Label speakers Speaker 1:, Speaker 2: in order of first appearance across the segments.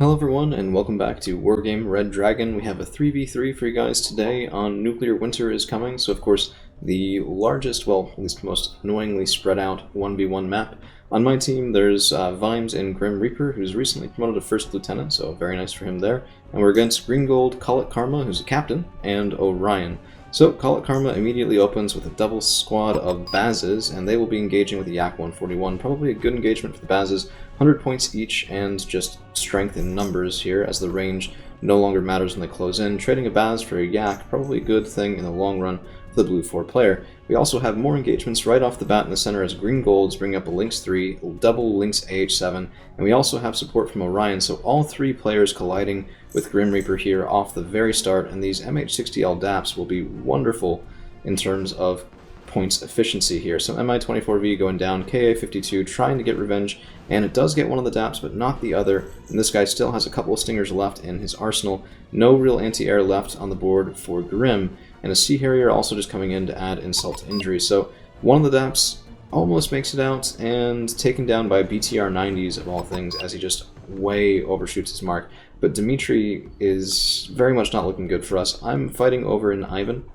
Speaker 1: Hello everyone, and welcome back to Wargame Red Dragon. We have a 3v3 for you guys today on Nuclear Winter is coming, so of course the largest, well, at least most annoyingly spread out 1v1 map. On my team there's Vimes and Grim Reaper, who's recently promoted to First Lieutenant, so very nice for him there. And we're against Green Gold, Call It Karma, who's a captain, and Orion. So Call It Karma immediately opens with a double squad of Bazes, and they will be engaging with the Yak 141. Probably a good engagement for the Bazes, 100 points each, and just strength in numbers here, as the range no longer matters when they close in. Trading a Baz for a Yak, probably a good thing in the long run for the blue 4 player. We also have more engagements right off the bat in the center as Green Golds bring up a Lynx 3, double Lynx AH7, and we also have support from Orion, so all three players colliding with Grim Reaper here off the very start, and these MH60L DAPs will be wonderful in terms of points efficiency here. So MI-24V going down, KA-52 trying to get revenge, and it does get one of the DAPs, but not the other, and this guy still has a couple of stingers left in his arsenal. No real anti-air left on the board for Grim, and a Sea Harrier also just coming in to add insult to injury. So one of the DAPs almost makes it out, and taken down by BTR-90s of all things, as he just way overshoots his mark. But Dimitri is very much not looking good for us. I'm fighting over in Ivan,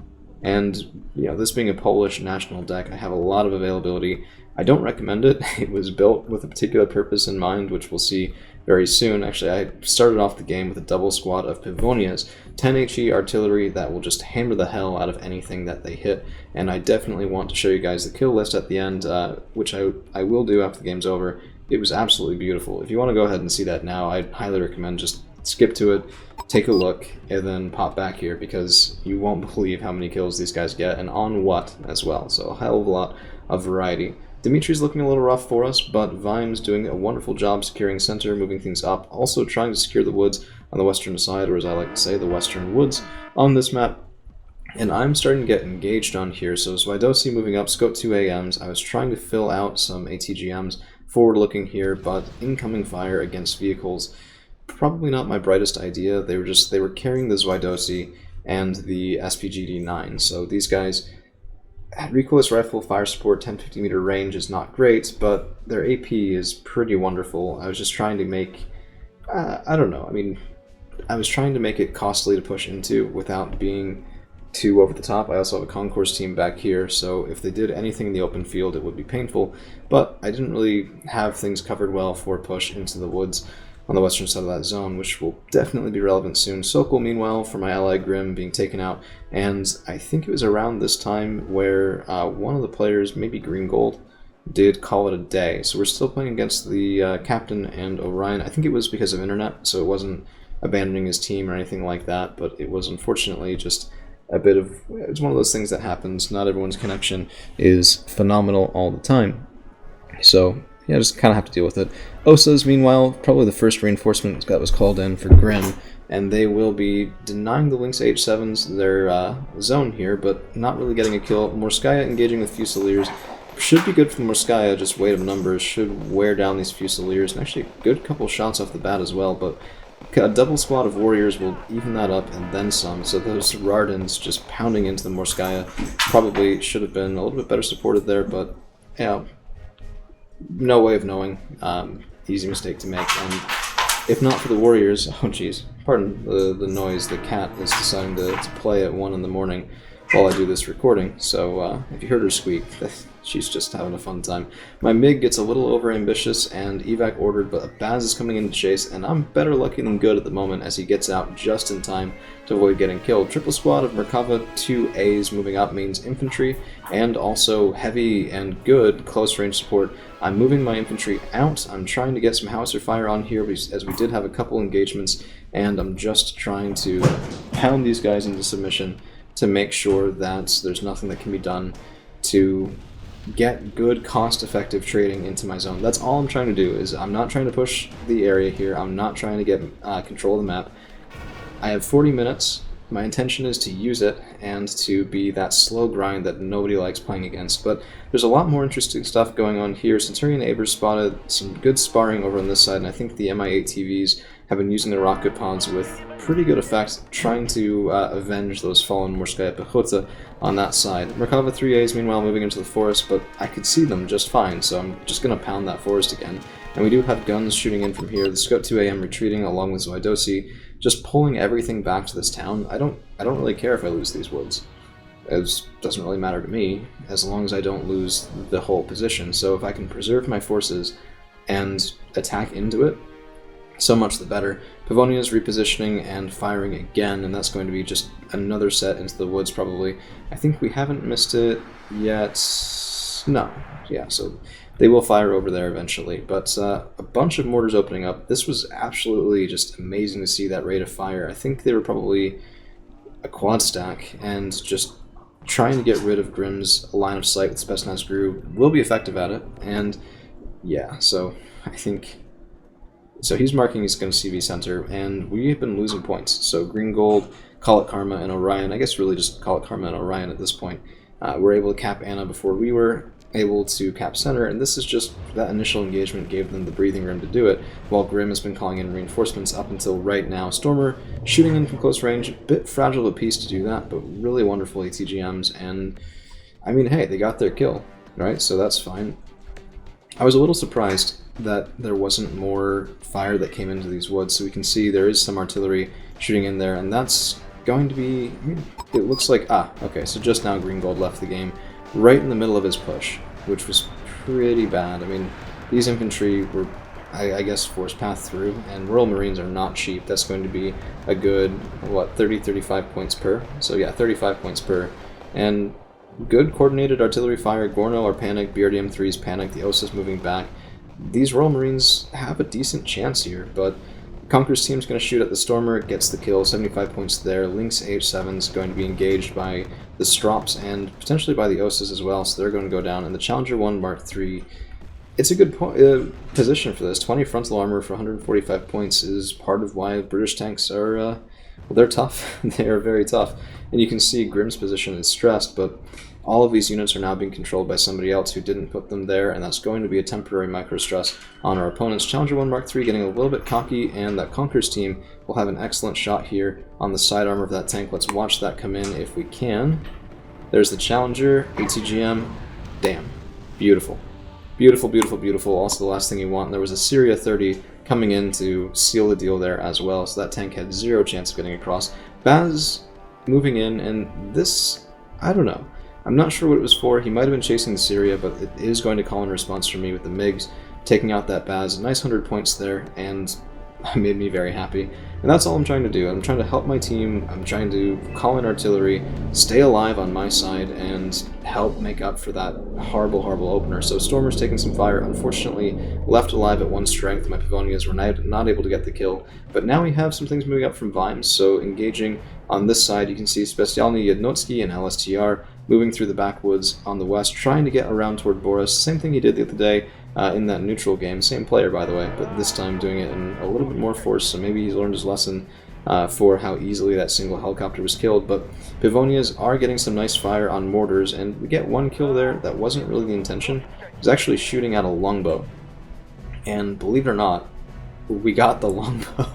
Speaker 1: and this being a Polish national deck, I have a lot of availability. I don't recommend it. It was built with a particular purpose in mind, which we'll see very soon. Actually, I started off the game with a double squad of Pivonias, 10 HE artillery that will just hammer the hell out of anything that they hit, and I definitely want to show you guys the kill list at the end, which I will do after the game's over. It was absolutely beautiful. If you want to go ahead and see that now, I'd highly recommend just skip to it, take a look, and then pop back here, because you won't believe how many kills these guys get, and on what as well. So a hell of a lot of variety. Dimitri's looking a little rough for us, but Vimes doing a wonderful job securing center, moving things up, also trying to secure the woods on the western side, or as I like to say, the western woods on this map. And I'm starting to get engaged on here, so Zwidosi moving up, scope 2 AMs. I was trying to fill out some ATGMs forward looking here, but incoming fire against vehicles, probably not my brightest idea. They were carrying the Zwidosi and the SPGD-9, so these guys, recoilless rifle fire support, 10-50 meter range is not great, but their AP is pretty wonderful. I was just trying to make, I don't know, I mean, I was trying to make it costly to push into without being too over the top. I also have a concourse team back here, so if they did anything in the open field it would be painful, but I didn't really have things covered well for push into the woods on the western side of that zone, which will definitely be relevant soon. Sokol, meanwhile, for my ally Grim, being taken out, and I think it was around this time where one of the players, maybe Green Gold, did call it a day. So we're still playing against the captain and Orion. I think it was because of internet, so it wasn't abandoning his team or anything like that, but it was unfortunately just a bit of, it's one of those things that happens. Not everyone's connection is phenomenal all the time. So yeah, just kind of have to deal with it. Osas, meanwhile, probably the first reinforcement that was called in for Grim, and they will be denying the Lynx H7s their zone here, but not really getting a kill. Morskaya engaging with Fusiliers. Should be good for Morskaya, just weight of numbers should wear down these Fusiliers, and actually a good couple shots off the bat as well, but a double squad of warriors will even that up and then some, so those Rardens just pounding into the Morskaya probably should have been a little bit better supported there, but yeah, no way of knowing. Easy mistake to make, and if not for the warriors, oh geez, pardon the noise, the cat is deciding to play at 1 in the morning while I do this recording, so if you heard her squeak, she's just having a fun time. My MiG gets a little over ambitious and evac ordered, but a Baz is coming in to chase, and I'm better lucky than good at the moment as he gets out just in time to avoid getting killed. Triple squad of Merkava, 2 A's moving up means infantry, and also heavy and good close range support. I'm moving my infantry out. I'm trying to get some howitzer fire on here, as we did have a couple engagements, and I'm just trying to pound these guys into submission to make sure that there's nothing that can be done to get good cost-effective trading into my zone. That's all I'm trying to do. Is I'm not trying to push the area here. I'm not trying to get control of the map. I have 40 minutes. My intention is to use it and to be that slow grind that nobody likes playing against. But there's a lot more interesting stuff going on here. Centurion Abers spotted some good sparring over on this side, and I think the MI8 TVs have been using the rocket pods with pretty good effect, trying to avenge those fallen Morskaya Pechota on that side. Merkava 3As, meanwhile, moving into the forest, but I could see them just fine, so I'm just going to pound that forest again. And we do have guns shooting in from here. The Scout 2AM retreating along with Zoidosi, just pulling everything back to this town. I don't really care if I lose these woods. It doesn't really matter to me, as long as I don't lose the whole position. So if I can preserve my forces and attack into it, so much the better. Pavonia is repositioning and firing again, and that's going to be just another set into the woods probably. I think we haven't missed it yet. No. Yeah, so they will fire over there eventually. But a bunch of mortars opening up. This was absolutely just amazing to see that rate of fire. I think they were probably a quad stack, and just trying to get rid of Grimm's line of sight with Spetsnaz Gru will be effective at it. And yeah, so I think... So he's marking his gun CV center, and we have been losing points. So Green Gold, Call It Karma, and Orion, I guess really just Call It Karma and Orion at this point, were able to cap Anna before we were able to cap center, and this is just that initial engagement gave them the breathing room to do it, while Grimm has been calling in reinforcements up until right now. Stormer shooting in from close range, a bit fragile of a piece to do that, but really wonderful ATGMs, and I mean, hey, they got their kill, right? So that's fine. I was a little surprised that there wasn't more fire that came into these woods, so we can see there is some artillery shooting in there, and that's going to be... I mean, it looks like... okay, so just now Green Gold left the game right in the middle of his push, which was pretty bad. I mean, these infantry were, I guess, force path through, and Royal Marines are not cheap. That's going to be a good, what, 35 points per? So yeah, 35 points per. And good coordinated artillery fire. Gorno are panicked, BRDM 3's panicked, the OSA's moving back. These Royal Marines have a decent chance here, but Conqueror's team's going to shoot at the Stormer, gets the kill, 75 points there. Lynx AH7's going to be engaged by the Strops and potentially by the OSAs as well, so they're going to go down. And the Challenger 1 Mark III, it's a good position for this. 20 frontal armor for 145 points is part of why British tanks are, well, they're tough. They are very tough. And you can see Grimm's position is stressed, but all of these units are now being controlled by somebody else who didn't put them there, and that's going to be a temporary micro-stress on our opponents. Challenger 1 Mark III getting a little bit cocky, and that Conqueror's team will have an excellent shot here on the side armor of that tank. Let's watch that come in if we can. There's the Challenger, ATGM. Damn. Beautiful. Beautiful, beautiful, beautiful. Also the last thing you want. There was a Syria 30 coming in to seal the deal there as well, so that tank had zero chance of getting across. Baz moving in, and this, I don't know. I'm not sure what it was for. He might have been chasing the Syria, but it is going to call in response for me with the MiGs taking out that Baz. A nice 100 points there, and made me very happy. And that's all I'm trying to do. I'm trying to help my team. I'm trying to call in artillery, stay alive on my side, and help make up for that horrible, horrible opener. So Stormer's taking some fire. Unfortunately, left alive at 1 strength. My Pavonias were not able to get the kill. But now we have some things moving up from Vimes. So engaging on this side, you can see Spesialny Jednotski and LSTR moving through the backwoods on the west, trying to get around toward Boris. Same thing he did the other day in that neutral game. Same player, by the way, but this time doing it in a little bit more force, so maybe he's learned his lesson for how easily that single helicopter was killed. But Pavonias are getting some nice fire on mortars, and we get 1 kill there. That wasn't really the intention. It was actually shooting at a longbow. And believe it or not, we got the longbow.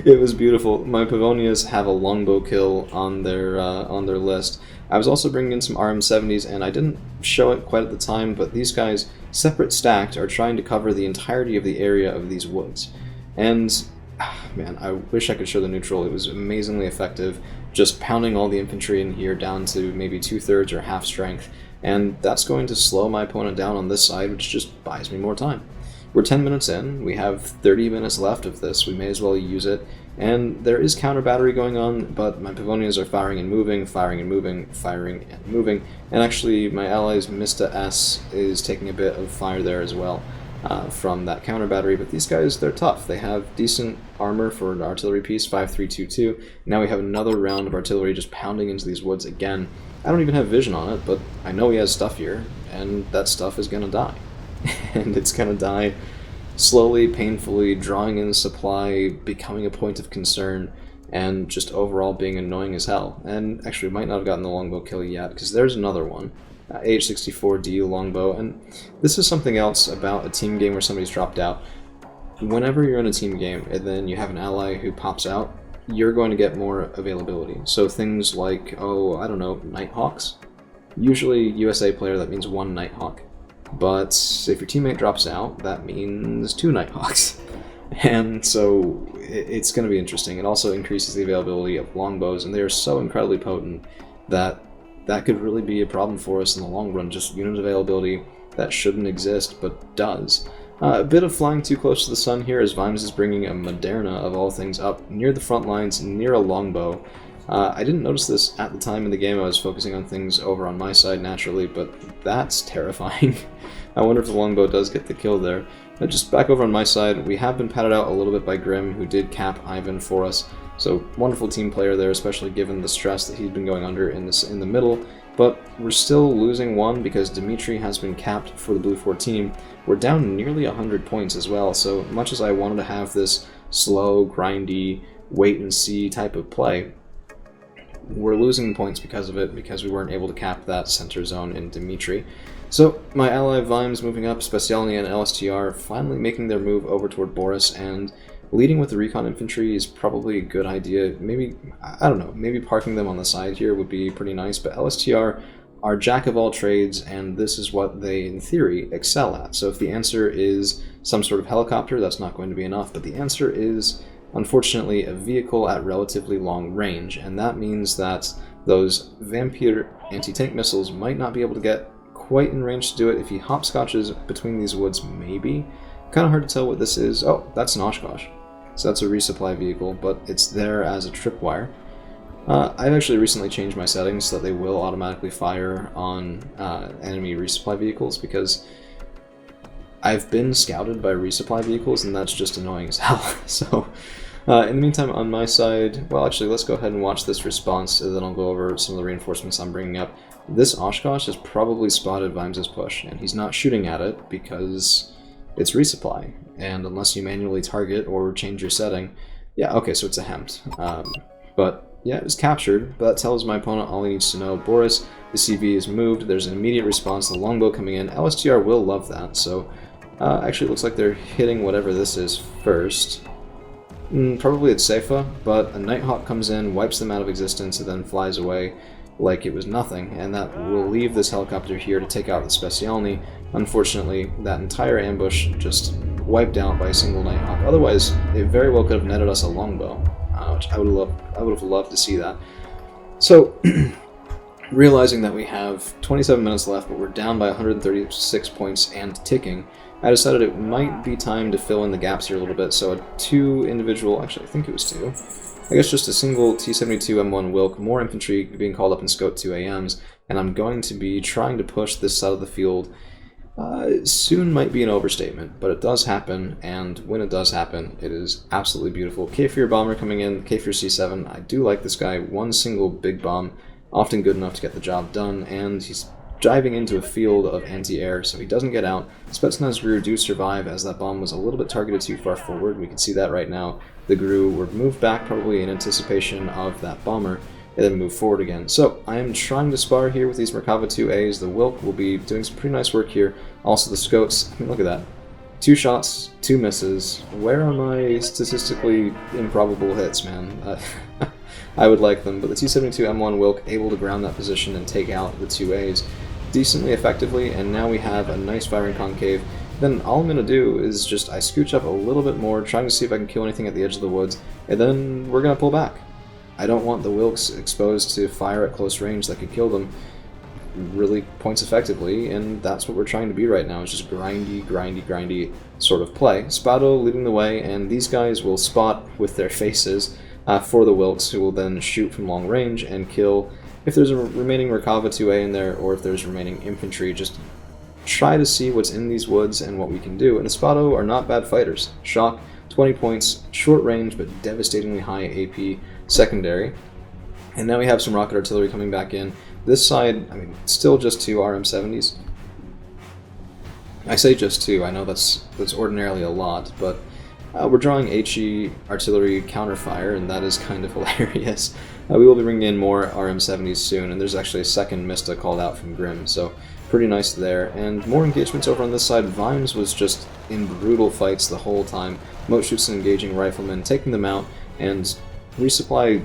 Speaker 1: It was beautiful. My Pavonias have a longbow kill on their list. I was also bringing in some RM70s, and I didn't show it quite at the time, but these guys, separate stacked, are trying to cover the entirety of the area of these woods. And, man, I wish I could show the neutral. It was amazingly effective, just pounding all the infantry in here down to maybe 2/3 or half strength. And that's going to slow my opponent down on this side, which just buys me more time. We're 10 minutes in, we have 30 minutes left of this, we may as well use it, and there is counter battery going on, but my Pavonias are firing and moving, firing and moving, firing and moving, and actually my allies Mista S is taking a bit of fire there as well from that counter battery, but these guys, they're tough. They have decent armor for an artillery piece, 5.322. Now we have another round of artillery just pounding into these woods again. I don't even have vision on it, but I know he has stuff here, and that stuff is gonna die. And it's going to die slowly, painfully, drawing in supply, becoming a point of concern, and just overall being annoying as hell. And actually, we might not have gotten the longbow kill yet, because there's another one. H64D longbow, and this is something else about a team game where somebody's dropped out. whenever you're in a team game and then you have an ally who pops out, you're going to get more availability. So things like, oh, I don't know, Nighthawks. Usually USA player, that means 1 Nighthawk. But if your teammate drops out, that means 2 Nighthawks. And so it's going to be interesting. It also increases the availability of longbows, and they are so incredibly potent that that could really be a problem for us in the long run. Just unit availability that shouldn't exist, but does. A bit of flying too close to the sun here as Vimes is bringing a Moderna, of all things, up near the front lines, near a longbow. I didn't notice this at the time in the game. I was focusing on things over on my side naturally, but that's terrifying. I wonder if the longbow does get the kill there. Just back over on my side, we have been padded out a little bit by Grim, who did cap Ivan for us. So wonderful team player there, especially given the stress that he's been going under in the middle. But we're still losing 1 because Dimitri has been capped for the Blue 4 team. We're down nearly 100 points as well, so much as I wanted to have this slow, grindy, wait-and-see type of play, we're losing points because of it, because we weren't able to cap that center zone in Dimitri. So my ally Vimes moving up, Specialny and LSTR finally making their move over toward Boris, and leading with the recon infantry is probably a good idea. Maybe, I don't know, maybe parking them on the side here would be pretty nice, but LSTR are jack of all trades, and this is what they, in theory, excel at. So if the answer is some sort of helicopter, that's not going to be enough, but the answer is, unfortunately, a vehicle at relatively long range, and that means that those Vampire anti-tank missiles might not be able to get quite in range to do it. If he hopscotches between these woods, maybe. Kind of hard to tell what this is. Oh, that's an Oshkosh. So that's a resupply vehicle, but it's there as a tripwire. I've actually recently changed my settings so that they will automatically fire on enemy resupply vehicles, because I've been scouted by resupply vehicles, and that's just annoying as hell. So, in the meantime, on my side, well, actually, let's go ahead and watch this response, and then I'll go over some of the reinforcements I'm bringing up. This Oshkosh has probably spotted Vimes' push, and he's not shooting at it because it's resupply, and unless you manually target or change your setting, yeah, okay, so it's a Hempt. But yeah, it was captured, but that tells my opponent all he needs to know. Boris, the CV is moved, there's an immediate response, the longbow coming in. LSTR will love that, so actually it looks like they're hitting whatever this is first. Probably it's Seifa, but a Nighthawk comes in, wipes them out of existence, and then flies away like it was nothing, and that will leave this helicopter here to take out the Specialny. Unfortunately, that entire ambush just wiped out by a single Nighthawk. Otherwise, it very well could have netted us a longbow, which I would have loved to see that. So, realizing that we have 27 minutes left, but we're down by 136 points and ticking, I decided it might be time to fill in the gaps here a little bit. So a 2 individual, actually I think it was 2, I guess just a single T-72 M1 Wilk, more infantry being called up in Scout 2 AMs, and I'm going to be trying to push this side of the field. Soon might be an overstatement, but it does happen, and when it does happen, it is absolutely beautiful. Kfir bomber coming in, Kfir C7, I do like this guy. One single big bomb, often good enough to get the job done, and he's diving into a field of anti-air, so he doesn't get out. Spetsnaz Gru do survive, as that bomb was a little bit targeted too far forward. We can see that right now. The Gru were moved back, probably in anticipation of that bomber, and then move forward again. So I am trying to spar here with these Merkava 2As. The Wilk will be doing some pretty nice work here. Also the Scots, look at that. 2 shots, 2 misses. Where are my statistically improbable hits, man? I would like them, but the T-72 M1 Wilk able to ground that position and take out the 2As decently effectively, and now we have a nice firing concave. Then all I'm going to do is just I scooch up a little bit more, trying to see if I can kill anything at the edge of the woods, and then we're going to pull back. I don't want the Wilks exposed to fire at close range that could kill them really points effectively, and that's what we're trying to be right now. It's just grindy sort of play. Spado leading the way, and these guys will spot with their faces for the Wilks, who will then shoot from long range and kill. If there's a remaining Merkava 2A in there, or if there's remaining infantry, just try to see what's in these woods and what we can do. And the Spado are not bad fighters. Shock, 20 points, short range, but devastatingly high AP secondary. And now we have some rocket artillery coming back in. This side, I mean, still just 2 RM70s. I say just 2, I know that's ordinarily a lot, but we're drawing HE artillery counterfire, and that is kind of hilarious. We will be bringing in more RM70s soon, and there's actually a second Mista called out from Grim, so Pretty nice there, and more engagements over on this side. Vimes was just in brutal fights the whole time. Moat-Schutzen engaging riflemen, taking them out, and resupply,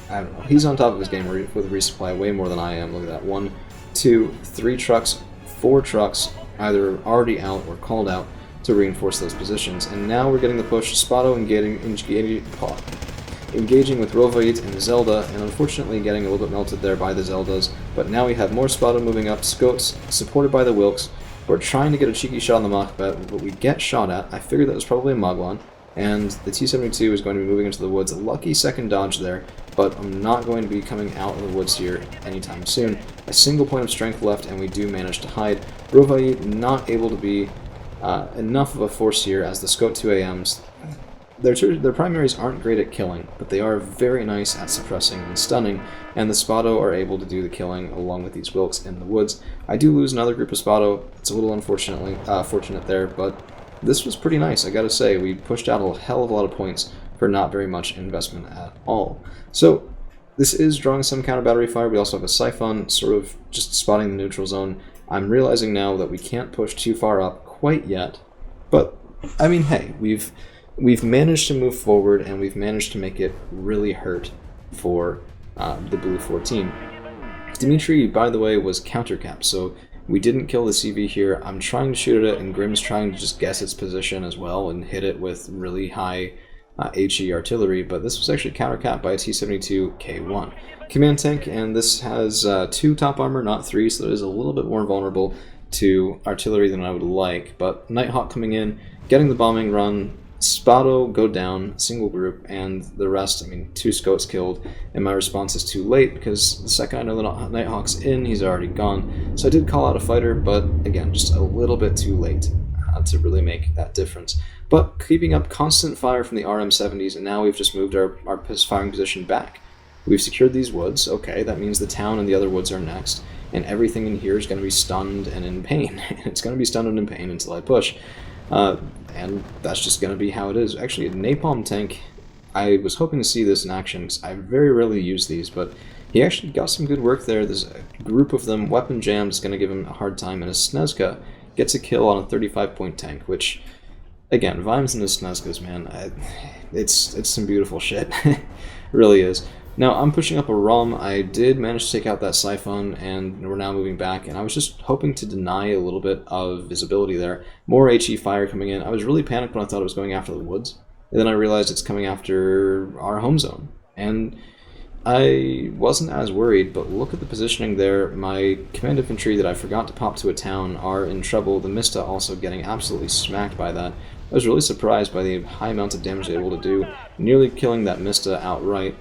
Speaker 1: I don't know, he's on top of his game with resupply way more than I am. Look at that, 1, 2, 3 trucks, 4 trucks, either already out or called out to reinforce those positions. And now we're getting the push, Spado engaging with Rovait and Zelda, and unfortunately getting a little bit melted there by the Zeldas. But now we have more Spado moving up, Scots supported by the Wilks. We're trying to get a cheeky shot on the Machbet, but we get shot at. I figured that was probably a Moglon, and the T-72 is going to be moving into the woods. A lucky second dodge there, but I'm not going to be coming out of the woods here anytime soon. A single point of strength left, and we do manage to hide. Rovait not able to be enough of a force here, as the Scout 2AMs, their primaries aren't great at killing, but they are very nice at suppressing and stunning, and the Spado are able to do the killing along with these Wilks in the woods. I do lose another group of Spado. It's a little fortunate there, but this was pretty nice, I gotta say. We pushed out a hell of a lot of points for not very much investment at all. So this is drawing some counter battery fire. We also have a Siphon sort of just spotting the neutral zone. I'm realizing now that we can't push too far up quite yet, but I mean, hey, we've managed to move forward, and we've managed to make it really hurt for the Blue 14. Dimitri, by the way, was countercapped, so we didn't kill the CV here. I'm trying to shoot at it, and Grim's trying to just guess its position as well and hit it with really high HE artillery, but this was actually countercapped by a T-72 K1. Command tank, and this has 2 top armor, not 3, so it is a little bit more vulnerable to artillery than I would like, but Nighthawk coming in, getting the bombing run, Spado go down, single group, and the rest, I mean, 2 Scots killed, and my response is too late, because the second I know the Nighthawk's in, he's already gone. So I did call out a fighter, but again, just a little bit too late to really make that difference. But keeping up constant fire from the RM-70s, and now we've just moved our firing position back. We've secured these woods, okay, that means the town and the other woods are next, and everything in here is going to be stunned and in pain. It's going to be stunned and in pain until I push. And that's just going to be how it is. Actually, a napalm tank, I was hoping to see this in action, because I very rarely use these, but he actually got some good work there. There's a group of them. Weapon Jam is going to give him a hard time, and a Snezka gets a kill on a 35-point tank, which, again, Vimes and the Snezkas, man, it's some beautiful shit. It really is. Now, I'm pushing up a ROM. I did manage to take out that Siphon, and we're now moving back, and I was just hoping to deny a little bit of visibility there. More HE fire coming in. I was really panicked when I thought it was going after the woods, and then I realized it's coming after our home zone. And I wasn't as worried, but look at the positioning there. My command infantry that I forgot to pop to a town are in trouble. The Mista also getting absolutely smacked by that. I was really surprised by the high amount of damage they were able to do, nearly killing that Mista outright.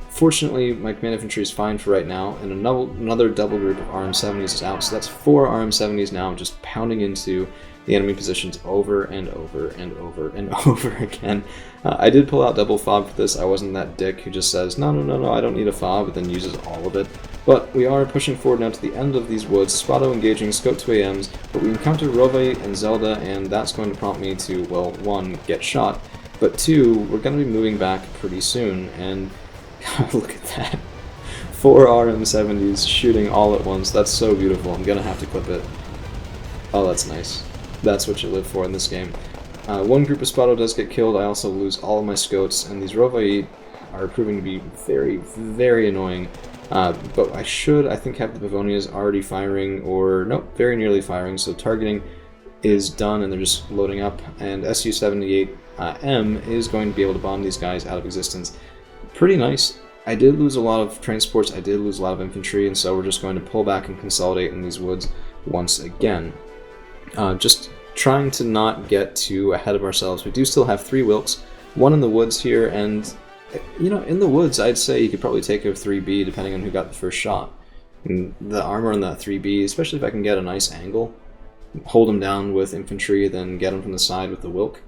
Speaker 1: Fortunately, my command infantry is fine for right now, and another double group of RM-70s is out, so that's 4 RM-70s now just pounding into the enemy positions over and over and over and over again. I did pull out double fob for this. I wasn't that dick who just says, no, I don't need a fob, but then uses all of it. But we are pushing forward now to the end of these woods, Spado engaging, Scout 2AMs, but we encounter Rovait and Zelda, and that's going to prompt me to, well, 1, get shot, but 2, we're going to be moving back pretty soon, and look at that. 4 RM-70s shooting all at once. That's so beautiful. I'm gonna have to clip it. Oh, that's nice. That's what you live for in this game. 1 group of Spado does get killed. I also lose all of my Scots, and these Rovait are proving to be very, very annoying. But I think, have the Bavonias already firing, or nope, very nearly firing, so targeting is done, and they're just loading up, and Su-78M is going to be able to bomb these guys out of existence. Pretty nice. I did lose a lot of transports, I did lose a lot of infantry, and so we're just going to pull back and consolidate in these woods once again. Just trying to not get too ahead of ourselves. We do still have 3 Wilks, 1 in the woods here, and, you know, in the woods I'd say you could probably take a 3B depending on who got the first shot. And the armor on that 3B, especially if I can get a nice angle, hold him down with infantry, then get him from the side with the Wilk,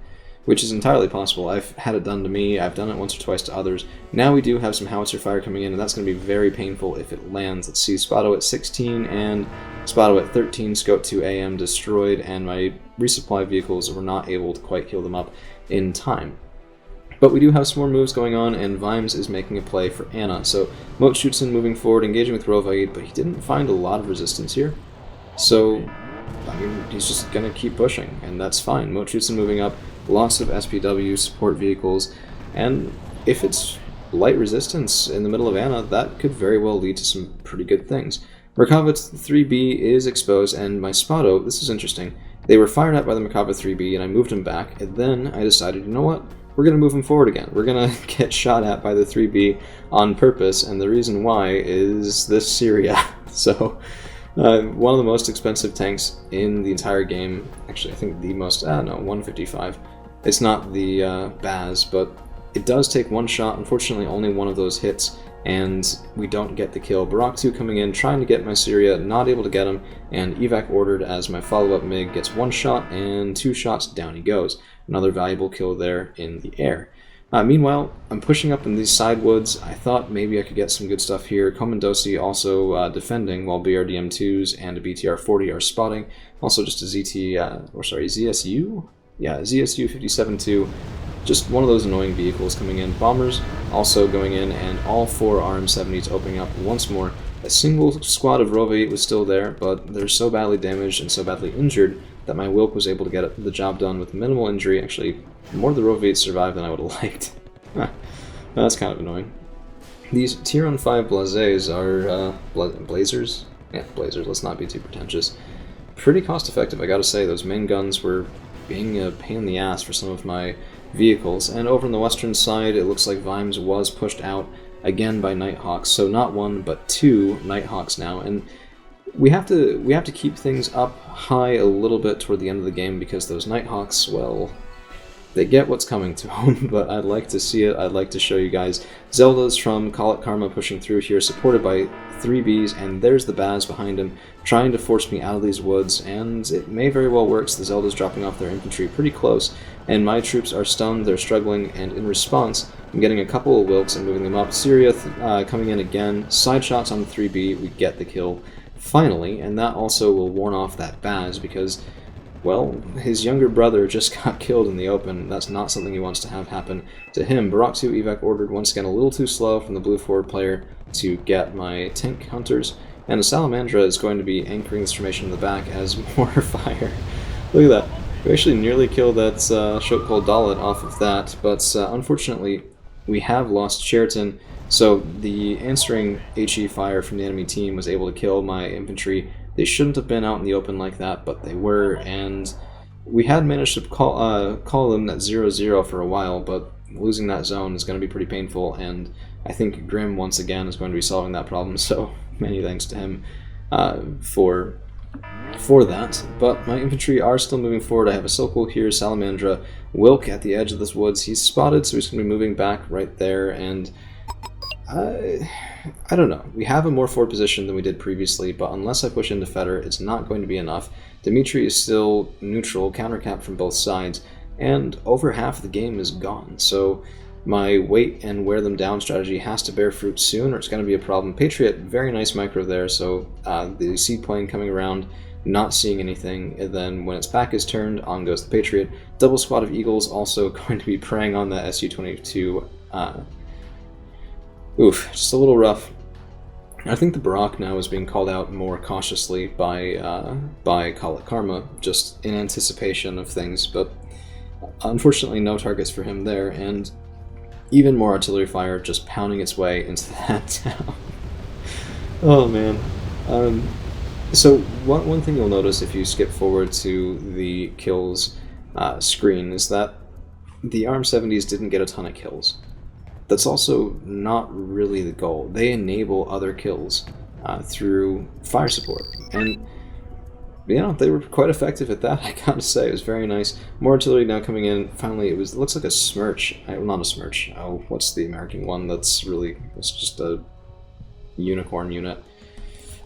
Speaker 1: which is entirely possible. I've had it done to me, I've done it once or twice to others. Now we do have some howitzer fire coming in, and that's going to be very painful if it lands. Let's see, Spado at 16 and Spado at 13, Scout 2AM destroyed, and my resupply vehicles were not able to quite heal them up in time. But we do have some more moves going on, and Vimes is making a play for Anna. So Moat-Schutzen moving forward, engaging with Rovait, but he didn't find a lot of resistance here. So, I mean, he's just going to keep pushing, and that's fine. Mochutsu moving up, lots of SPW support vehicles, and if it's light resistance in the middle of Anna, that could very well lead to some pretty good things. Merkavit's 3B is exposed, and my Spado, this is interesting, they were fired at by the Merkava 3B, and I moved them back, and then I decided, you know what, we're going to move them forward again. We're going to get shot at by the 3B on purpose, and the reason why is this Syria. So, one of the most expensive tanks in the entire game, actually I think the most, no, 155. It's not the Baz, but it does take one shot, unfortunately only one of those hits, and we don't get the kill. Barak 2 coming in, trying to get my Syria, not able to get him, and evac ordered as my follow-up MiG gets one shot, and 2 shots, down he goes. Another valuable kill there in the air. Meanwhile, I'm pushing up in these side woods. I thought maybe I could get some good stuff here. Komandosi also defending, while BRDM2s and a BTR-40 are spotting. Also just a ZSU? Yeah, ZSU 57-2. Just one of those annoying vehicles coming in. Bombers also going in, and all 4 RM-70s opening up once more. A single squad of Rovi was still there, but they're so badly damaged and so badly injured that my Wilk was able to get the job done with minimal injury. Actually, more of the Rovi survived than I would have liked. That's kind of annoying. These Tier 5 Blazes are, Blazers? Yeah, Blazers, let's not be too pretentious. Pretty cost effective, I gotta say. Those main guns were being a pain in the ass for some of my vehicles. And over on the western side, it looks like Vimes was pushed out again by Nighthawks. So not 1, but 2 Nighthawks now. And we have to keep things up high a little bit toward the end of the game, because those Nighthawks, well, they get what's coming to them, but I'd like to see it. I'd like to show you guys. Zelda's from Call It Karma pushing through here, supported by 3Bs, and there's the Baz behind him, trying to force me out of these woods, and it may very well work. So the Zelda's dropping off their infantry pretty close, and my troops are stunned, they're struggling, and in response, I'm getting a couple of Wilks and moving them up. Syria coming in again, side shots on the 3B, we get the kill finally, and that also will warn off that Baz, because, well, his younger brother just got killed in the open. That's not something he wants to have happen to him. Barak 2 evac ordered, once again a little too slow from the blue forward player to get my tank hunters, and the Salamandra is going to be anchoring this formation in the back as mortar fire. Look at that. We actually nearly killed that Shokol Dalit off of that, but unfortunately we have lost Sheraton, so the answering HE fire from the enemy team was able to kill my infantry. They shouldn't have been out in the open like that, but they were, and we had managed to call them at 0-0 for a while, but losing that zone is going to be pretty painful, and I think Grim once again is going to be solving that problem, so many thanks to him for that. But my infantry are still moving forward. I have a Sokol here, Salamandra, Wilk at the edge of this woods. He's spotted, so he's going to be moving back right there, and I don't know. We have a more forward position than we did previously, but unless I push into Feder, it's not going to be enough. Dimitri is still neutral, countercap from both sides, and over half of the game is gone. So my wait and wear them down strategy has to bear fruit soon, or it's going to be a problem. Patriot, very nice micro there, so the seaplane coming around, not seeing anything, and then when its back is turned, on goes the Patriot. Double squad of Eagles also going to be preying on the Su-22. Oof, just a little rough. I think the Barak now is being called out more cautiously by Call It Karma, just in anticipation of things, but unfortunately no targets for him there, and even more artillery fire just pounding its way into that town. Oh man. So one thing you'll notice if you skip forward to the kills screen is that the ARM-70s didn't get a ton of kills. That's also not really the goal. They enable other kills through fire support, and you know, they were quite effective at that, I gotta say. It was very nice. More artillery now coming in. Finally, it looks like a Smirch. Not a Smirch. Oh, what's the American one that's really, it's just a unicorn unit.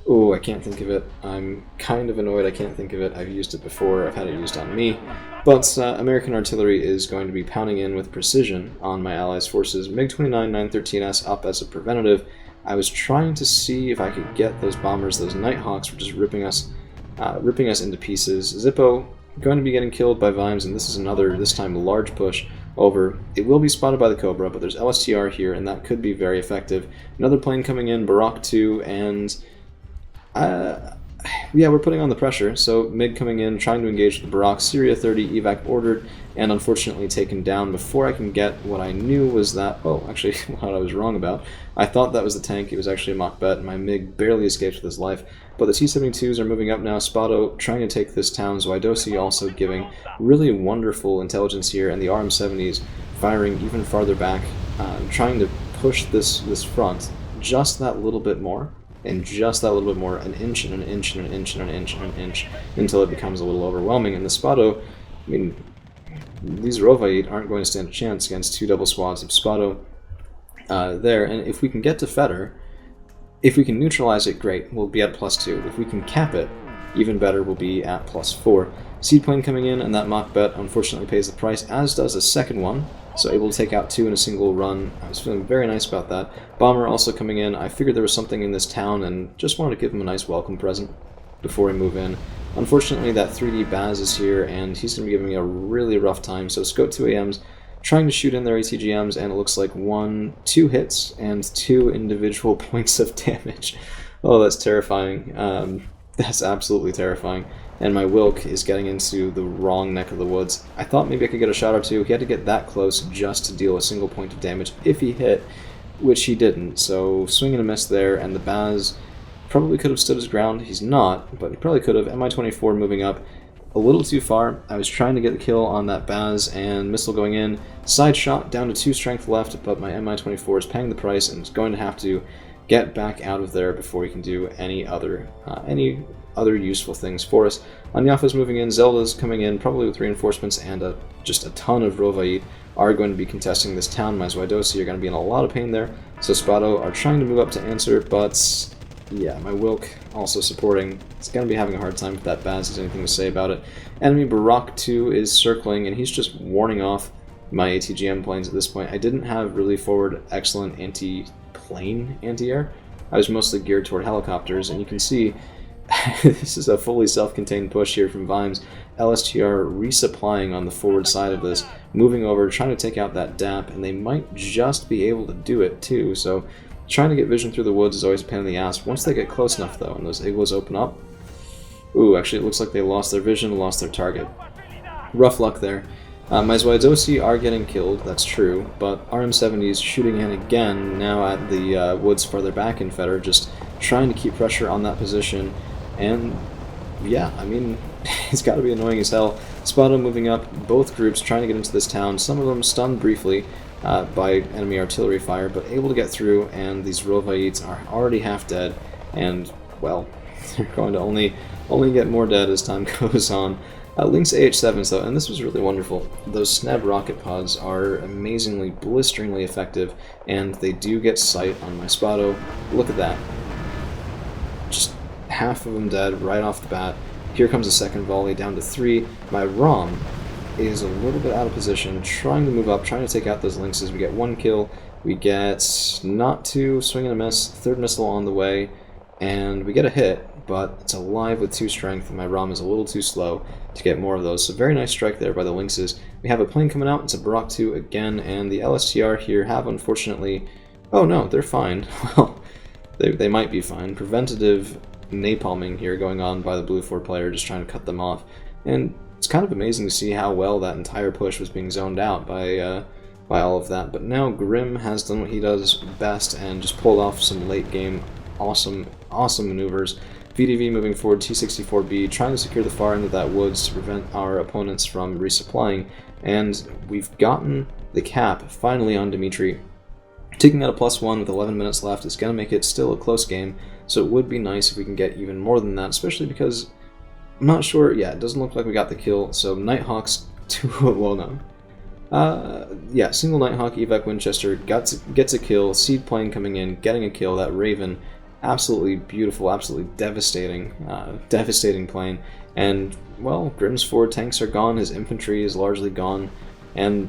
Speaker 1: Oh, I can't think of it. I'm kind of annoyed I can't think of it. I've used it before. I've had it used on me. But American artillery is going to be pounding in with precision on my allies' forces. MiG-29 913S up as a preventative. I was trying to see if I could get those bombers. Those Nighthawks were just ripping us into pieces. Zippo going to be getting killed by Vimes, and this is another, this time, large push over. It will be spotted by the Cobra, but there's LSTR here, and that could be very effective. Another plane coming in, Barak 2, and yeah, we're putting on the pressure. So MiG coming in, trying to engage with the Barak. Syria 30, evac ordered, and unfortunately taken down before I can get what I knew was that... Oh, actually, what I was wrong about. I thought that was the tank. It was actually a Machbet, and my MiG barely escaped with his life. But the T-72s are moving up now. Spado trying to take this town. Zwidosi also giving really wonderful intelligence here, and the RM-70s firing even farther back, trying to push this front just that little bit more. And just that little bit more, an inch and an inch and an inch and an inch and an inch, until it becomes a little overwhelming. And the Spado, I mean, these Rovait aren't going to stand a chance against two double squads of Spado there. And if we can get to Feder, if we can neutralize it, great, we'll be at +2. If we can cap it, even better, we'll be at +4. Seaplane coming in, and that Machbet unfortunately pays the price, as does a second one. So able to take out 2 in a single run. I was feeling very nice about that. Bomber also coming in. I figured there was something in this town and just wanted to give him a nice welcome present before we move in. Unfortunately, that 3D Baz is here, and he's going to be giving me a really rough time. So Scout 2AMs trying to shoot in their ATGMs, and it looks like 2 hits and 2 individual points of damage. Oh, that's terrifying. That's absolutely terrifying. And my Wilk is getting into the wrong neck of the woods. I thought maybe I could get a shot or two. He had to get that close just to deal a single point of damage if he hit, which he didn't. So swing and a miss there, and the Baz probably could have stood his ground. He's not, but he probably could have. Mi-24 moving up a little too far. I was trying to get the kill on that Baz, and missile going in. Side shot down to 2 strength left, but my Mi-24 is paying the price and is going to have to get back out of there before he can do any other useful things for us. Anyafa's moving in, Zelda's coming in, probably with reinforcements, and just a ton of Rovait are going to be contesting this town. My Zwidosi are going to be in a lot of pain there, so Spado are trying to move up to answer, but yeah, my Wilk also supporting. It's going to be having a hard time if that Baz has anything to say about it. Enemy Barak 2 is circling, and he's just warning off my ATGM planes at this point. I didn't have really forward excellent anti-plane anti-air. I was mostly geared toward helicopters, and you can see this is a fully self-contained push here from Vimes. LSTR resupplying on the forward side of this, moving over, trying to take out that DAP, and they might just be able to do it too, so trying to get vision through the woods is always a pain in the ass. Once they get close enough though, and those igloos open up, ooh, actually it looks like they lost their vision, lost their target. Rough luck there. My Zwidosi are getting killed, that's true, but RM-70s shooting in again, now at the woods farther back in Feder, just trying to keep pressure on that position. And yeah, I mean, it's got to be annoying as hell. Spado moving up, both groups trying to get into this town, some of them stunned briefly by enemy artillery fire, but able to get through, and these Rovaites are already half dead, and, well, they're going to only get more dead as time goes on. Lynx AH-7s though, and this was really wonderful. Those Sneb rocket pods are amazingly, blisteringly effective, and they do get sight on my Spado. Look at that. Just half of them dead right off the bat. Here comes a second volley, down to 3. My ROM is a little bit out of position, trying to move up, trying to take out those Lynxes. We get 1 kill, we get not 2, swing and a miss, 3rd missile on the way, and we get a hit, but it's alive with 2 strength, and my ROM is a little too slow to get more of those. So very nice strike there by the Lynxes. We have a plane coming out, it's a Barak 2 again, and the LSTR here have unfortunately... Oh no, they're fine. Well, they might be fine. Preventative napalming here going on by the Blue 4 player, just trying to cut them off. And it's kind of amazing to see how well that entire push was being zoned out by all of that. But now Grim has done what he does best and just pulled off some late game awesome maneuvers. VDV moving forward, T-64B trying to secure the far end of that woods to prevent our opponents from resupplying. And we've gotten the cap finally on Dimitri. Taking out a +1 with 11 minutes left is going to make it still a close game, so it would be nice if we can get even more than that, especially because I'm not sure, yeah, it doesn't look like we got the kill, so Nighthawks, well no. Yeah, single Nighthawk, evac Winchester, gets a kill, Seed plane coming in, getting a kill, that Raven, absolutely beautiful, absolutely devastating, devastating plane, and, well, Grim's forward tanks are gone, his infantry is largely gone, and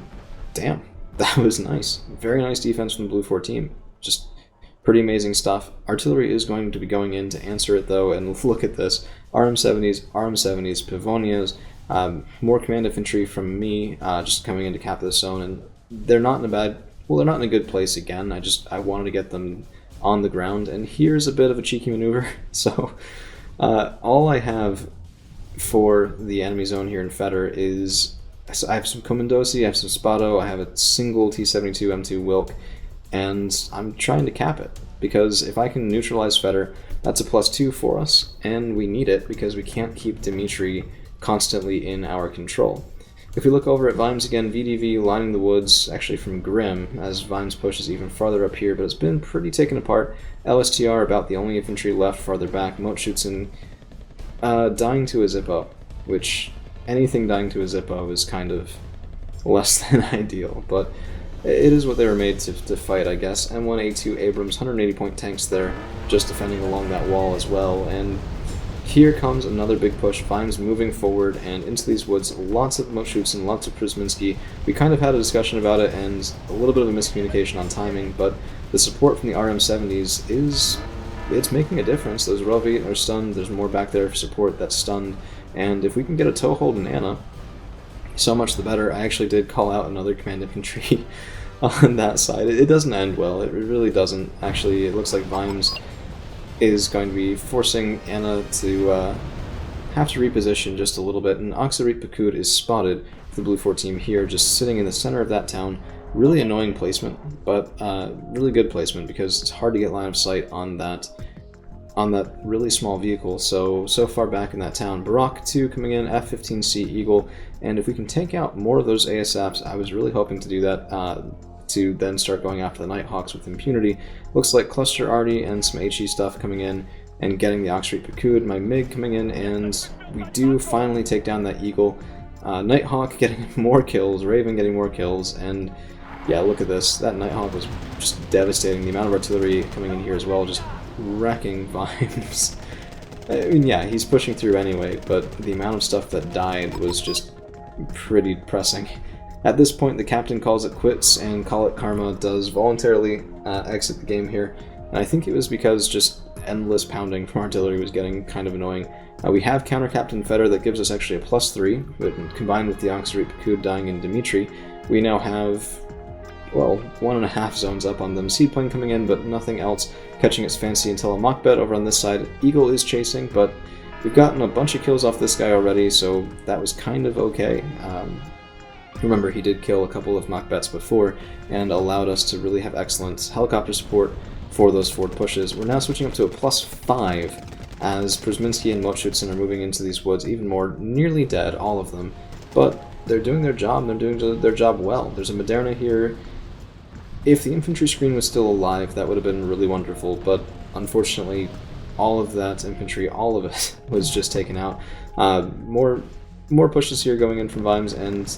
Speaker 1: damn. That was nice. Very nice defense from the Blue 4 team. Just pretty amazing stuff. Artillery is going to be going in to answer it though, and look at this. RM-70s, Pavonias, more command infantry from me, just coming in to cap this zone, and they're not in a bad, well, they're not in a good place again. I wanted to get them on the ground, and here's a bit of a cheeky maneuver. So All I have for the enemy zone here in Fetter is I have some Komandosi, I have some Spado, I have a single T-72 M2 Wilk, and I'm trying to cap it, because if I can neutralize Fetter, that's a +2 for us, and we need it because we can't keep Dimitri constantly in our control. If we look over at Vimes again, VDV lining the woods, actually from Grim, as Vimes pushes even farther up here, but it's been pretty taken apart. LSTR about the only infantry left farther back. Motschützen dying to a Zippo, which anything dying to a Zippo is kind of less than ideal, but it is what they were made to fight, I guess. M1A2 Abrams, 180-point tanks there, just defending along that wall as well, and here comes another big push. Vimes moving forward and into these woods. Lots of Motschützen, lots of Przminski. We kind of had a discussion about it and a little bit of a miscommunication on timing, but the support from the RM70s it's making a difference. Those Rovi are stunned. There's more back there for support that's stunned, and if we can get a toehold in Anna, so much the better. I actually did call out another command infantry on that side. It doesn't end well. It really doesn't. Actually, it looks like Vimes is going to be forcing Anna to have to reposition just a little bit, and Aksarit Pakud is spotted for the Blue 4 team here, just sitting in the center of that town. Really annoying placement, but really good placement, because it's hard to get line of sight on that really small vehicle so far back in that town. Barak 2 coming in, F-15C Eagle, and if we can take out more of those ASFs, I was really hoping to do that, to then start going after the Nighthawks with impunity. Looks like Cluster Arty and some HE stuff coming in and getting the Aksarit Pakud. My MiG coming in, and we do finally take down that Eagle. Nighthawk getting more kills, Raven getting more kills, and yeah, look at this. That Nighthawk was just devastating. The amount of artillery coming in here as well, just wrecking Vimes. I mean, yeah, he's pushing through anyway, but the amount of stuff that died was just pretty depressing. At this point, the captain calls it quits, and Call It Karma does voluntarily exit the game here. And I think it was because just endless pounding from artillery was getting kind of annoying. We have Counter Captain Fetter that gives us actually a +3, but combined with the Aksarit Pakud dying in Dimitri, we now have, well, 1.5 zones up on them. Seedplane coming in, but nothing else catching its fancy until a Machbet over on this side. Eagle is chasing, but we've gotten a bunch of kills off this guy already, so that was kind of okay. Remember, he did kill a couple of Machbets before and allowed us to really have excellent helicopter support for those forward pushes. We're now switching up to a +5 as Przminski and Motschützen are moving into these woods even more, nearly dead, all of them. But they're doing their job, and they're doing their job well. There's a Moderna here. If the infantry screen was still alive, that would have been really wonderful, but unfortunately, all of that infantry, all of it, was just taken out. More pushes here going in from Vimes, and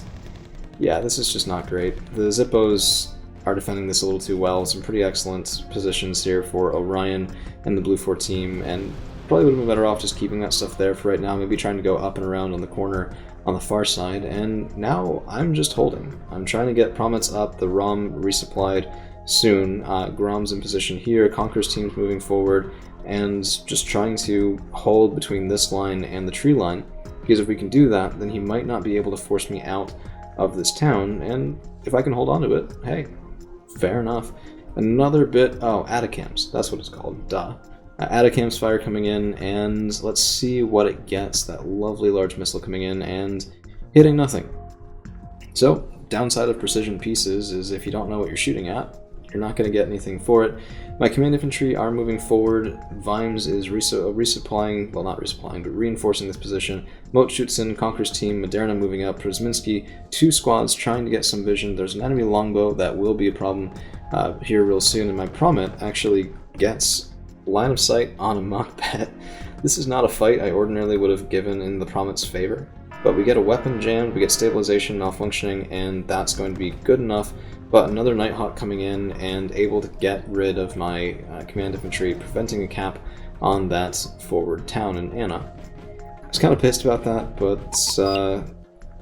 Speaker 1: yeah, this is just not great. The Zippos are defending this a little too well. Some pretty excellent positions here for Orion and the Blue 4 team, and probably would have been better off just keeping that stuff there for right now, maybe trying to go up and around on the corner on the far side, and now I'm just holding. I'm trying to get Promets up, the ROM resupplied soon. Grom's in position here, Conqueror's team's moving forward, and just trying to hold between this line and the tree line, because if we can do that, then he might not be able to force me out of this town, and if I can hold on to it, hey, fair enough. Another bit, oh, Atacams, that's what it's called, duh. Atacams fire coming in, and let's see what it gets. That lovely large missile coming in and hitting nothing. So, downside of precision pieces is if you don't know what you're shooting at, you're not going to get anything for it. My command infantry are moving forward. Vimes is resupplying, well, not resupplying, but reinforcing this position. Motschützen, Conqueror's team, Moderna moving up, Przminski, 2 squads trying to get some vision. There's an enemy longbow that will be a problem here real soon, and my Promet actually gets line of sight on a Machbet. This is not a fight I ordinarily would have given in the Promet's favor, but we get a weapon jammed, we get stabilization malfunctioning, and that's going to be good enough. But another Nighthawk coming in and able to get rid of my command infantry, preventing a cap on that forward town in Anna. I was kind of pissed about that, but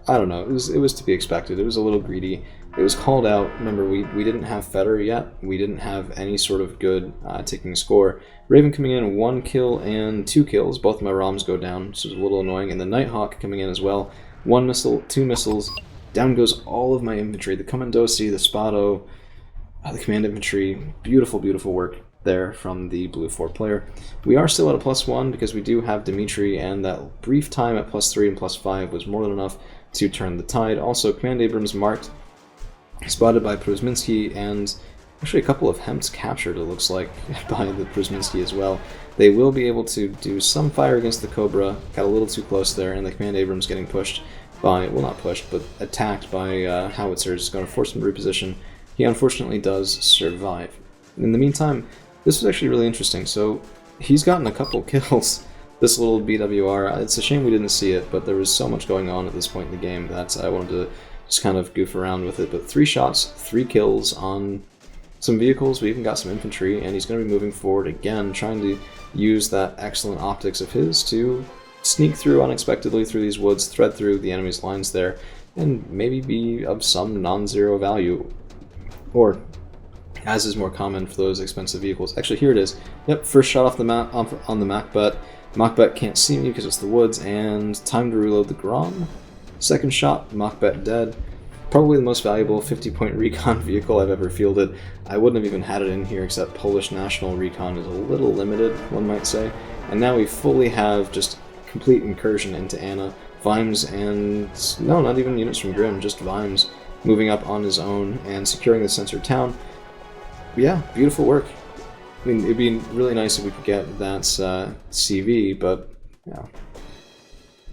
Speaker 1: I don't know, it was to be expected. It was a little greedy. It was called out. Remember, we didn't have Fetter yet. We didn't have any sort of good ticking score. Raven coming in, 1 kill and 2 kills. Both of my ROMs go down, which is a little annoying. And the Nighthawk coming in as well. 1 missile, 2 missiles. Down goes all of my infantry. The Komandosi, the Spado, the command infantry. Beautiful, beautiful work. there from the blue 4 player. We are still at a +1 because we do have Dimitri, and that brief time at +3 and +5 was more than enough to turn the tide. Also, Command Abrams marked, spotted by Prusminski, and actually a couple of Hemps captured, it looks like, by the Prusminski as well. They will be able to do some fire against the Cobra, got a little too close there, and the Command Abrams getting pushed by, well, not pushed, but attacked by howitzers, going to force him to reposition. He unfortunately does survive. In the meantime, this was actually really interesting. So he's gotten a couple kills, this little BWR. It's a shame we didn't see it, but there was so much going on at this point in the game that I wanted to just kind of goof around with it. But 3 shots, 3 kills on some vehicles. We even got some infantry, and he's going to be moving forward again, trying to use that excellent optics of his to sneak through unexpectedly through these woods, thread through the enemy's lines there, and maybe be of some non-zero value. Or, as is more common for those expensive vehicles. Actually, here it is. Yep, first shot off the map on the Macbeth. Macbeth can't see me because it's the woods, and time to reload the Grom. Second shot, Macbeth dead. Probably the most valuable 50-point recon vehicle I've ever fielded. I wouldn't have even had it in here, except Polish National Recon is a little limited, one might say. And now we fully have just complete incursion into Anna. Vimes and... no, not even units from Grimm, just Vimes moving up on his own and securing the censored town. Yeah, beautiful work. I mean, it'd be really nice if we could get that CV, but yeah.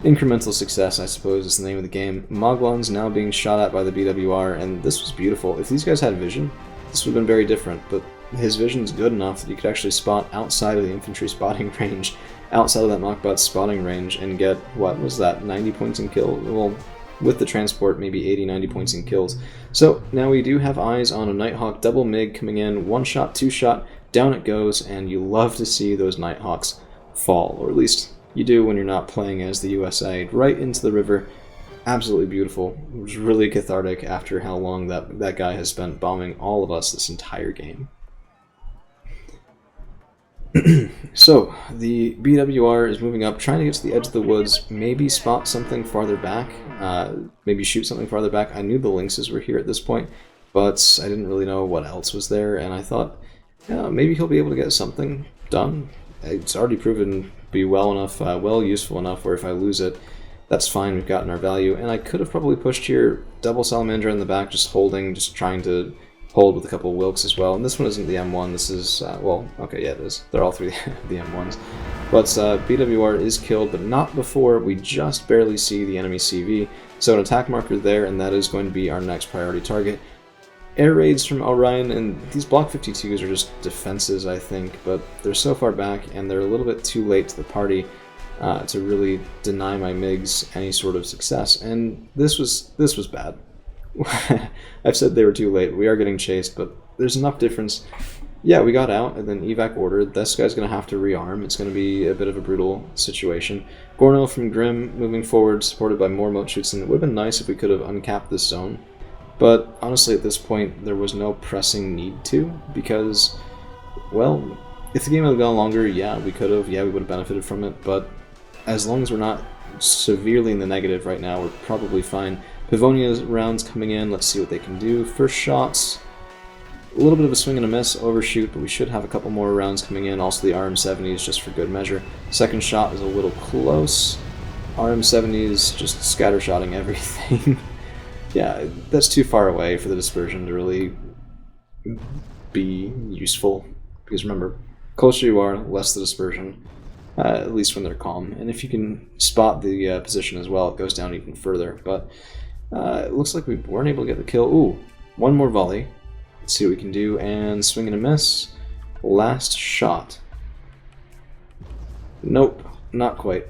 Speaker 1: Incremental success, I suppose, is the name of the game. Mogwon's now being shot at by the BWR, and this was beautiful. If these guys had vision, this would have been very different, but his vision's good enough that you could actually spot outside of the infantry spotting range, outside of that Macbeth spotting range, and get, what was that, 90 points in kill? Well, with the transport, maybe 80-90 points in kills. So now we do have eyes on a Nighthawk double MiG coming in, 1 shot, 2 shot, down it goes, and you love to see those Nighthawks fall, or at least you do when you're not playing as the USA, right into the river. Absolutely beautiful. It was really cathartic after how long that guy has spent bombing all of us this entire game. So, the BWR is moving up, trying to get to the edge of the woods, maybe spot something farther back, maybe shoot something farther back. I knew the Lynxes were here at this point, but I didn't really know what else was there, and I thought, yeah, maybe he'll be able to get something done. It's already proven to be well enough, useful enough, where if I lose it, that's fine, we've gotten our value. And I could have probably pushed here, double Salamander in the back, just holding, just trying to hold with a couple of Wilks as well. And this one isn't the M1, this is, well, okay, yeah, it is. They're all 3 the M1s. But BWR is killed, but not before we just barely see the enemy CV. So an attack marker there, and that is going to be our next priority target. Air raids from Orion, and these Block 52s are just defenses, I think, but they're so far back, and they're a little bit too late to the party to really deny my MiGs any sort of success. And this was bad. I've said they were too late. We are getting chased, but there's enough difference. Yeah, we got out, and then evac ordered. This guy's going to have to rearm. It's going to be a bit of a brutal situation. Gorno from Grimm moving forward, supported by more moat shoots, and it would have been nice if we could have uncapped this zone. But honestly, at this point, there was no pressing need to, because, well, if the game had gone longer, yeah, we could have. Yeah, we would have benefited from it, but as long as we're not severely in the negative right now, we're probably fine. Pavonia rounds coming in, let's see what they can do. First shots, a little bit of a swing and a miss, overshoot, but we should have a couple more rounds coming in. Also the RM70s, just for good measure. Second shot is a little close. RM70s just scattershotting everything. Yeah, that's too far away for the dispersion to really be useful. Because remember, closer you are, less the dispersion. At least when they're calm. And if you can spot the position as well, it goes down even further. But it looks like we weren't able to get the kill. Ooh, one more volley. Let's see what we can do. And swing and a miss. Last shot. Nope, not quite.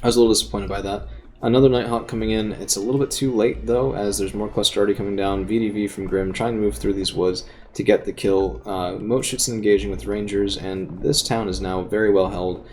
Speaker 1: I was a little disappointed by that. Another Nighthawk coming in. It's a little bit too late, though, as there's more cluster already coming down. VDV from Grimm trying to move through these woods to get the kill. Moat shoots engaging with Rangers, and this town is now very well held.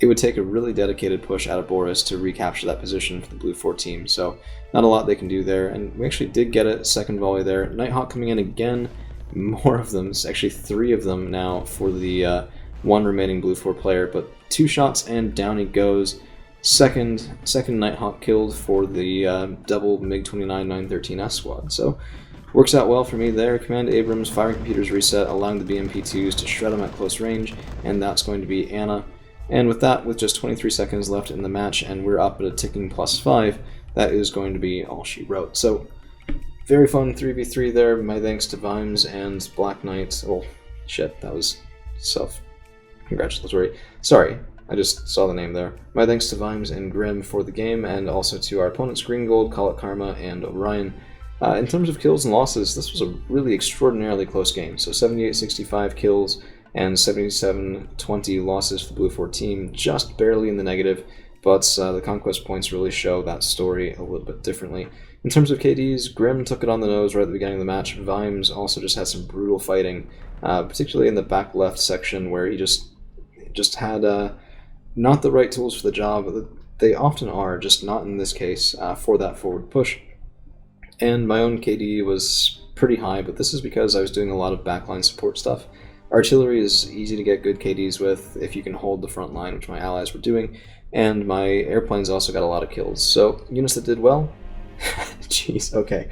Speaker 1: It would take a really dedicated push out of Boris to recapture that position for the Blue 4 team, so not a lot they can do there. And we actually did get a second volley there. Nighthawk coming in again. More of them. It's actually 3 of them now for the one remaining Blue 4 player, but 2 shots and down he goes. Second Nighthawk killed for the double MiG-29 913S squad. So Works out well for me there. Command Abrams, firing computers reset, allowing the BMP-2s to shred them at close range, and that's going to be Anna. And with that, with just 23 seconds left in the match, and we're up at a ticking +5, that is going to be all she wrote. So, very fun 3v3 there. My thanks to Vimes and Black Knight. Oh, shit, that was self-congratulatory. Sorry, I just saw the name there. My thanks to Vimes and Grim for the game, and also to our opponents Green Gold, Call It Karma, and Orion. In terms of kills and losses, this was a really extraordinarily close game. So 78-65 kills and 77-20 losses for the Blue 4 team, just barely in the negative, but the conquest points really show that story a little bit differently. In terms of KDs, Grim took it on the nose right at the beginning of the match. Vimes also just had some brutal fighting, particularly in the back left section where he just had not the right tools for the job. They often are, just not in this case, for that forward push. And my own KD was pretty high, but this is because I was doing a lot of backline support stuff. Artillery is easy to get good KDs with if you can hold the front line, which my allies were doing, and my airplanes also got a lot of kills. So, units that did well? Jeez, okay.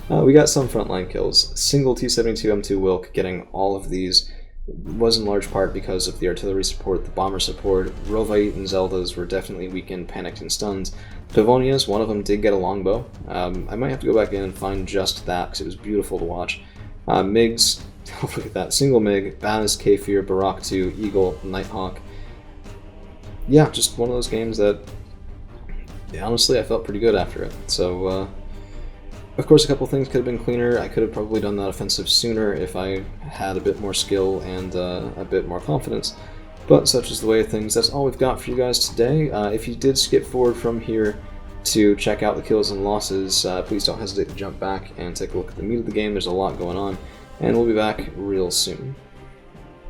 Speaker 1: We got some frontline kills. Single T-72M2 Wilk getting all of these was in large part because of the artillery support, the bomber support. Rovite and Zeldas were definitely weakened, panicked, and stunned. Pavonias, one of them did get a longbow. I might have to go back in and find just that because it was beautiful to watch. MiGs, look at that, single MiG, Baz, Kafir, Barak 2, Eagle, Nighthawk. Yeah, just one of those games that, honestly, I felt pretty good after it. So, of course, a couple things could have been cleaner. I could have probably done that offensive sooner if I had a bit more skill and a bit more confidence. But such is the way of things. That's all we've got for you guys today. If you did skip forward from here to check out the kills and losses, please don't hesitate to jump back and take a look at the meat of the game. There's a lot going on, and we'll be back real soon.